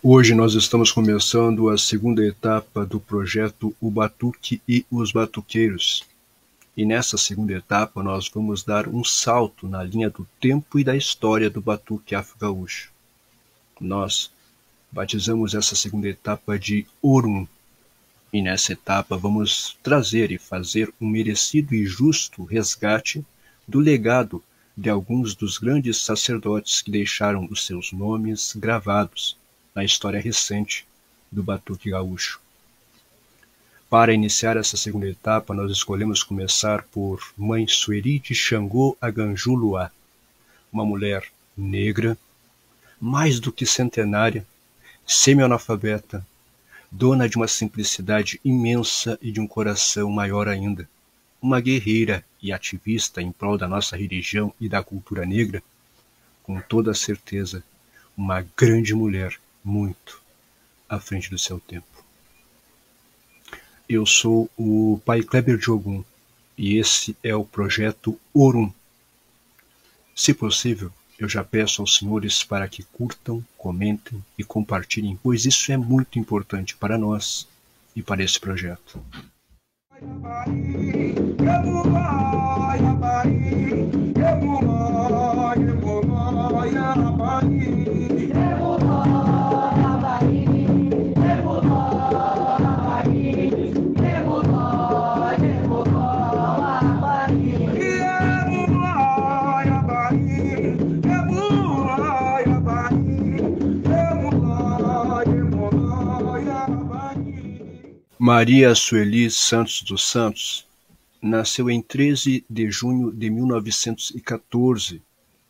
Hoje nós estamos começando a segunda etapa do projeto O Batuque e os Batuqueiros. E nessa segunda etapa nós vamos dar um salto na linha do tempo e da história do batuque afro-gaúcho. Nós batizamos essa segunda etapa de Orum. E nessa etapa vamos trazer e fazer um merecido e justo resgate do legado de alguns dos grandes sacerdotes que deixaram os seus nomes gravados na história recente do batuque gaúcho. Para iniciar essa segunda etapa, nós escolhemos começar por Mãe Sueli de Xangô Aganjuluá, uma mulher negra, mais do que centenária, semi-analfabeta, dona de uma simplicidade imensa e de um coração maior ainda, uma guerreira e ativista em prol da nossa religião e da cultura negra, com toda certeza, uma grande mulher, muito à frente do seu tempo. Eu sou o Pai Kleber Diogun e esse é o projeto Orum. Se possível, eu já peço aos senhores para que curtam, comentem e compartilhem, pois isso é muito importante para nós e para esse projeto. Maria Sueli Santos dos Santos nasceu em 13 de junho de 1914.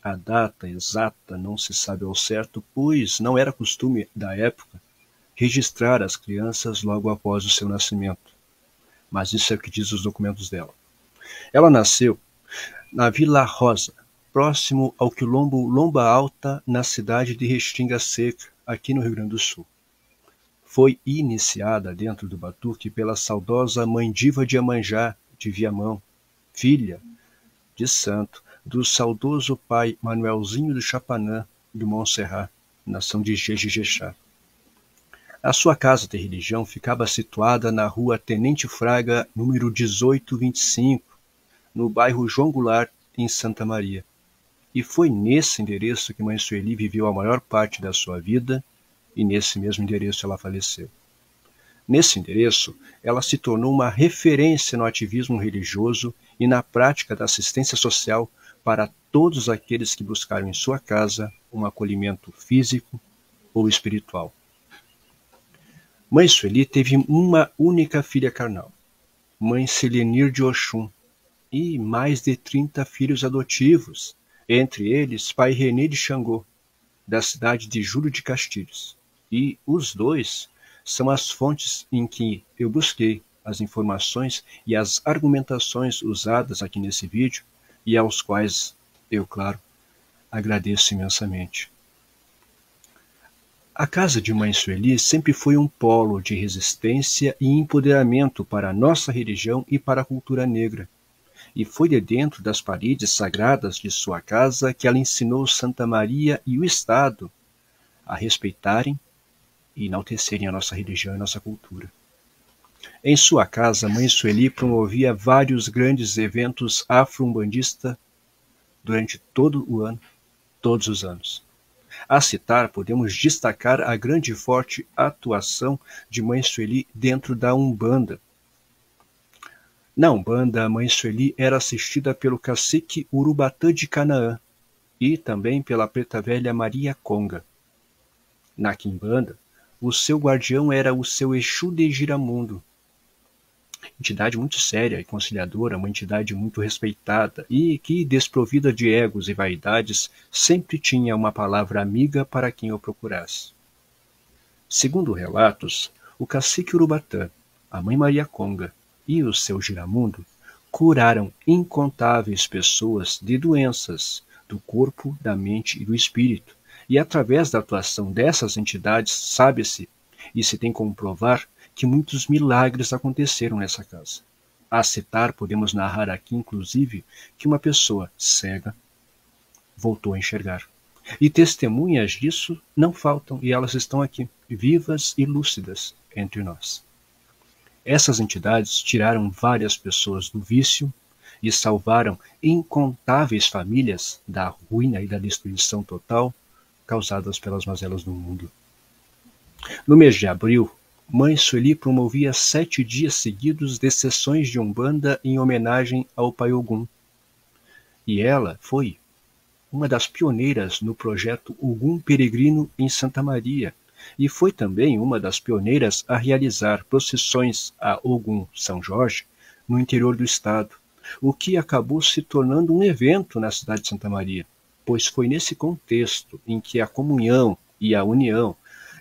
A data exata não se sabe ao certo, pois não era costume da época registrar as crianças logo após o seu nascimento. Mas isso é o que diz os documentos dela. Ela nasceu na Vila Rosa, próximo ao quilombo Lomba Alta, na cidade de Restinga Seca, aqui no Rio Grande do Sul. Foi iniciada dentro do batuque pela saudosa Mãe Diva de Iemanjá, de Viamão, filha de santo do saudoso pai Manuelzinho do Chapanã, do Montserrat, nação de Jejexá. A sua casa de religião ficava situada na rua Tenente Fraga, número 1825, no bairro João Goulart, em Santa Maria. E foi nesse endereço que Mãe Sueli viveu a maior parte da sua vida, e nesse mesmo endereço ela faleceu. Nesse endereço, ela se tornou uma referência no ativismo religioso e na prática da assistência social para todos aqueles que buscaram em sua casa um acolhimento físico ou espiritual. Mãe Sueli teve uma única filha carnal, Mãe Selenir de Oxum, e mais de 30 filhos adotivos, entre eles Pai René de Xangô, da cidade de Júlio de Castilhos. E os dois são as fontes em que eu busquei as informações e as argumentações usadas aqui nesse vídeo e aos quais eu, claro, agradeço imensamente. A casa de Mãe Sueli sempre foi um polo de resistência e empoderamento para a nossa religião e para a cultura negra. E foi de dentro das paredes sagradas de sua casa que ela ensinou Santa Maria e o Estado a respeitarem e enaltecerem a nossa religião e nossa cultura. Em sua casa, Mãe Sueli promovia vários grandes eventos afro-umbandistas durante todo o ano, todos os anos. A citar, podemos destacar a grande e forte atuação de Mãe Sueli dentro da Umbanda. Na Umbanda, Mãe Sueli era assistida pelo cacique Urubatã de Canaã e também pela preta velha Maria Conga. Na Quimbanda, o seu guardião era o seu Exu de Giramundo, entidade muito séria e conciliadora, uma entidade muito respeitada e que, desprovida de egos e vaidades, sempre tinha uma palavra amiga para quem o procurasse. Segundo relatos, o cacique Urubatã, a Mãe Maria Conga e o seu Giramundo curaram incontáveis pessoas de doenças do corpo, da mente e do espírito. E através da atuação dessas entidades, sabe-se e se tem como provar que muitos milagres aconteceram nessa casa. A citar, podemos narrar aqui, inclusive, que uma pessoa cega voltou a enxergar. E testemunhas disso não faltam, e elas estão aqui. vivas e lúcidas entre nós. Essas entidades tiraram várias pessoas do vício e salvaram incontáveis famílias da ruína e da destruição total causadas pelas mazelas do mundo. No mês de abril, Mãe Sueli promovia 7 dias seguidos de sessões de Umbanda em homenagem ao Pai Ogum. E ela foi uma das pioneiras no projeto Ogum Peregrino em Santa Maria, e foi também uma das pioneiras a realizar procissões a Ogum São Jorge no interior do estado, o que acabou se tornando um evento na cidade de Santa Maria, pois foi nesse contexto em que a comunhão e a união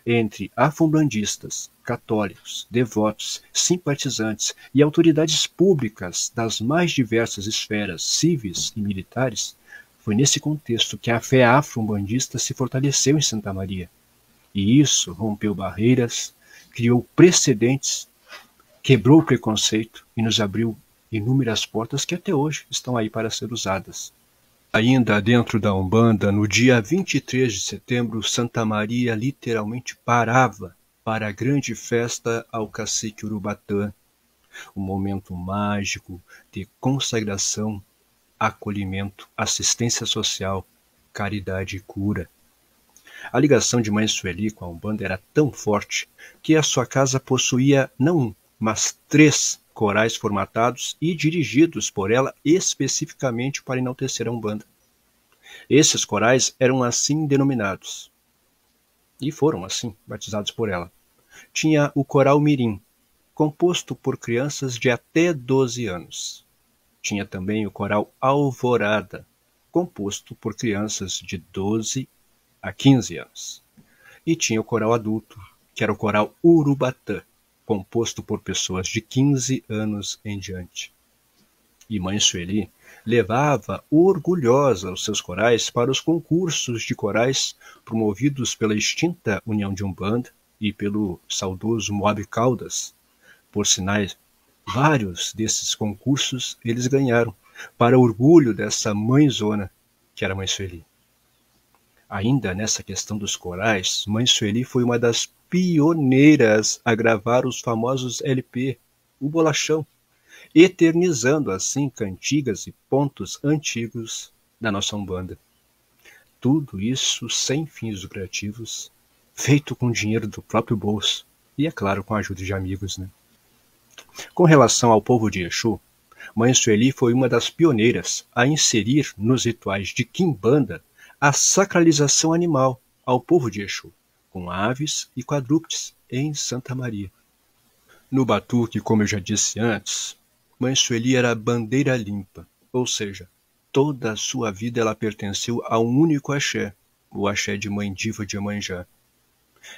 entre afombandistas, católicos, devotos, simpatizantes e autoridades públicas das mais diversas esferas civis e militares, foi nesse contexto que a fé afro-umbandista se fortaleceu em Santa Maria. E isso rompeu barreiras, criou precedentes, quebrou o preconceito e nos abriu inúmeras portas que até hoje estão aí para ser usadas. Ainda dentro da Umbanda, no dia 23 de setembro, Santa Maria literalmente parava para a grande festa ao cacique Urubatã, um momento mágico de consagração, acolhimento, assistência social, caridade e cura. A ligação de Mãe Sueli com a Umbanda era tão forte que a sua casa possuía não um, mas 3 corais formatados e dirigidos por ela especificamente para enaltecer a Umbanda. Esses corais eram assim denominados, e foram assim batizados por ela. Tinha o Coral Mirim, composto por crianças de até 12 anos. Tinha também o Coral Alvorada, composto por crianças de 12 a 15 anos. E tinha o coral adulto, que era o Coral Urubatã, composto por pessoas de 15 anos em diante. E Mãe Sueli levava orgulhosa os seus corais para os concursos de corais promovidos pela extinta União de Umbanda e pelo saudoso Moab Caldas. Por sinais, vários desses concursos eles ganharam, para orgulho dessa mãezona que era Mãe Sueli. Ainda nessa questão dos corais, Mãe Sueli foi uma das pioneiras a gravar os famosos LP, o Bolachão, eternizando assim cantigas e pontos antigos da nossa Umbanda. Tudo isso sem fins lucrativos, feito com dinheiro do próprio bolso e, é claro, com a ajuda de amigos, né? Com relação ao povo de Exu, Mãe Sueli foi uma das pioneiras a inserir nos rituais de Quimbanda a sacralização animal ao povo de Exu, com aves e quadrúpedes em Santa Maria. No batuque, como eu já disse antes, Mãe Sueli era bandeira limpa, ou seja, toda a sua vida ela pertenceu a um único axé, o axé de Mãe Diva de Iemanjá.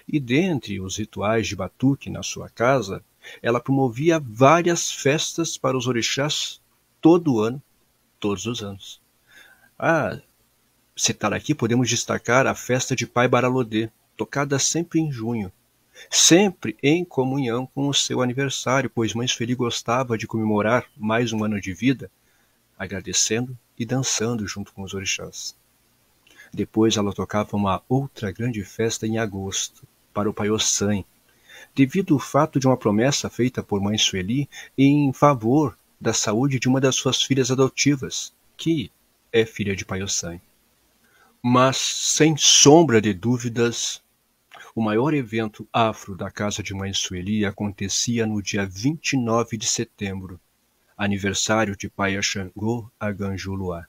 E dentre os rituais de batuque na sua casa, ela promovia várias festas para os orixás todo ano, todos os anos. Citar aqui podemos destacar a festa de Pai Baralodê, tocada sempre em junho, sempre em comunhão com o seu aniversário, pois Mãe Sueli gostava de comemorar mais um ano de vida, agradecendo e dançando junto com os orixás. Depois ela tocava uma outra grande festa em agosto, para o Pai Ossan, devido ao fato de uma promessa feita por Mãe Sueli em favor da saúde de uma das suas filhas adotivas, que é filha de Pai Ossan. Mas, sem sombra de dúvidas, o maior evento afro da casa de Mãe Sueli acontecia no dia 29 de setembro, aniversário de Pai Xangô Aganjuluá.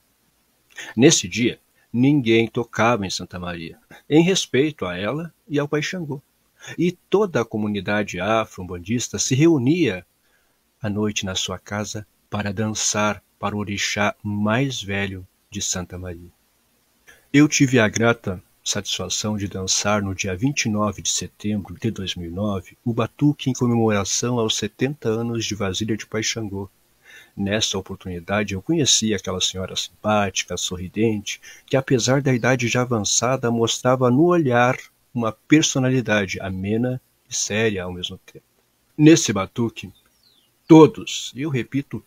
Nesse dia, ninguém tocava em Santa Maria, em respeito a ela e ao Pai Xangô. E toda a comunidade afro-umbandista se reunia à noite na sua casa para dançar para o orixá mais velho de Santa Maria. Eu tive a grata satisfação de dançar no dia 29 de setembro de 2009 o batuque em comemoração aos 70 anos de vasilha de Pai Xangô. Nessa oportunidade eu conheci aquela senhora simpática, sorridente, que apesar da idade já avançada mostrava no olhar uma personalidade amena e séria ao mesmo tempo. Nesse batuque, todos, eu repito,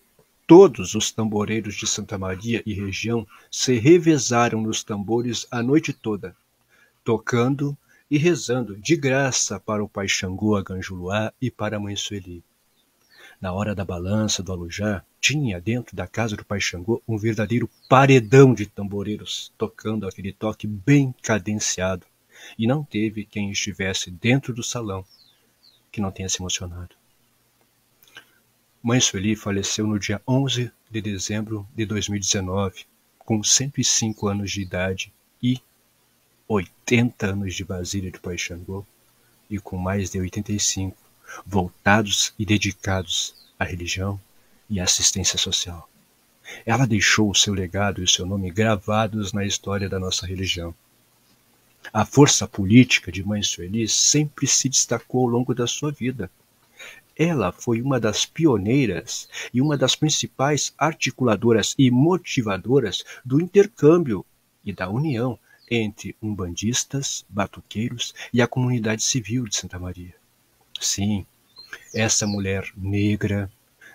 todos os tamboreiros de Santa Maria e região se revezaram nos tambores a noite toda, tocando e rezando de graça para o pai Xangô Aganjuluá e para a mãe Sueli. Na hora da balança do Alujá, tinha dentro da casa do pai Xangô um verdadeiro paredão de tamboreiros, tocando aquele toque bem cadenciado, e não teve quem estivesse dentro do salão que não tenha se emocionado. Mãe Sueli faleceu no dia 11 de dezembro de 2019, com 105 anos de idade e 80 anos de Basília do Pai Xangô, e com mais de 85, voltados e dedicados à religião e à assistência social. Ela deixou o seu legado e o seu nome gravados na história da nossa religião. A força política de Mãe Sueli sempre se destacou ao longo da sua vida. Ela foi uma das pioneiras e uma das principais articuladoras e motivadoras do intercâmbio e da união entre umbandistas, batuqueiros e a comunidade civil de Santa Maria. Sim, essa mulher negra,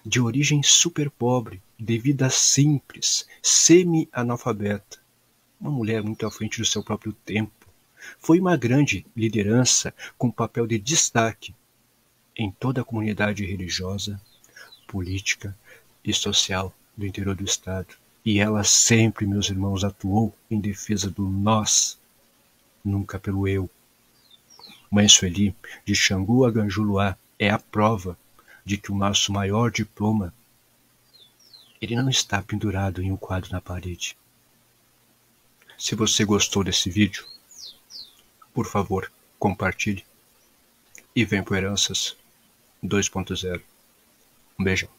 de origem super pobre, de vida simples, semi-analfabeta, uma mulher muito à frente do seu próprio tempo, foi uma grande liderança com papel de destaque em toda a comunidade religiosa, política e social do interior do estado. E ela sempre, meus irmãos, atuou em defesa do nós, nunca pelo eu. Mãe Sueli, de Xangô Aganjuluá, é a prova de que o nosso maior diploma, ele não está pendurado em um quadro na parede. Se você gostou desse vídeo, por favor, compartilhe e vem pro Heranças 2.0. Um beijão.